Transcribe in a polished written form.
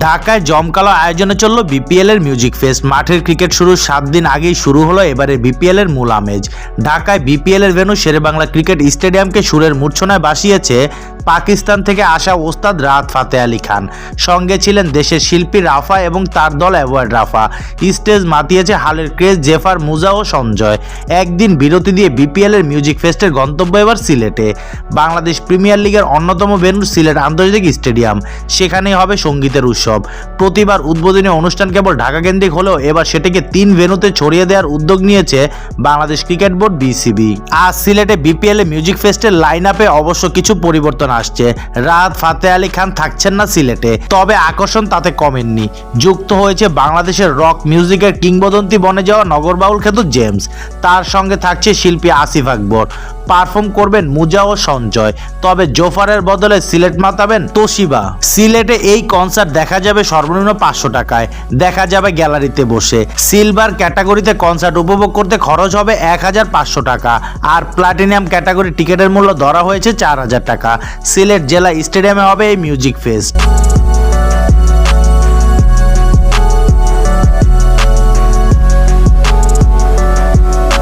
ঢাকায় জমকালো আয়োজনে চলল বিপিএল এর মিউজিক ফেস্ট। মাঠের ক্রিকেট শুরুর 7 দিন আগেই শুরু হলো এবারে বিপিএল এর মূল আমেজ। ঢাকায় বিপিএল এর ভেন্যু শেরেবাংলা ক্রিকেট স্টেডিয়ামকে সুরের মূর্ছনায় ভাসিয়েছে পাকিস্তান থেকে আসা ওস্তাদ রাহাত ফাতে আলী খান। সঙ্গে ছিলেন দেশের শিল্পী রাফা এবং তার দল অ্যাওয়ার্ড রাফা। স্টেজ মাতিয়েছে হালের ক্রেজ জেফার, মুজা ও সঞ্জয়। একদিন বিরতি দিয়ে বিপিএল এর মিউজিক ফেস্টের গন্তব্য এবার সিলেটে। বাংলাদেশ প্রিমিয়ার লিগের অন্যতম ভেন্যু সিলেট আন্তর্জাতিক স্টেডিয়াম, সেখানেই হবে সঙ্গীতের উৎসব। প্রতিবার উদ্বোধনী অনুষ্ঠান কেবল ঢাকা কেন্দ্রিক হলেও এবার সেটাকে 3 ভেন্যুতে ছড়িয়ে দেওয়ার উদ্যোগ নিয়েছে বাংলাদেশ ক্রিকেট বোর্ড বিসিবি। আজ সিলেটে বিপিএল এ মিউজিক ফেস্টের লাইন আপে অবশ্য কিছু পরিবর্তন আসছে। রাহাত ফাতে আলী খান থাকছেন না সিলেটে, তবে আকর্ষণ তাতে কমেননি। যুক্ত হয়েছে বাংলাদেশের রক মিউজিকের কিংবদন্তি বনে যাওয়া নগরবাউল খ্যাত জেমস। তার সঙ্গে থাকছে শিল্পী আসিফ আকবর। পারফর্ম করবেন মুজা ও সঞ্জয়। তবে জোফারের বদলে সিলেট মাতাবেন তোশিবা। সিলেটে এই কনসার্ট দেখা যাবে সর্বনিম্ন 500 টাকায়। দেখা যাবে গ্যালারিতে বসে। সিলভার ক্যাটাগরিতে কনসার্ট উপভোগ করতে খরচ হবে 1500 টাকা, আর প্লাটিনাম ক্যাটাগরি টিকিটের মূল্য ধরা হয়েছে 4000 টাকা। সিলেট জেলা স্টেডিয়ামে হবে এই মিউজিক ফেস্ট।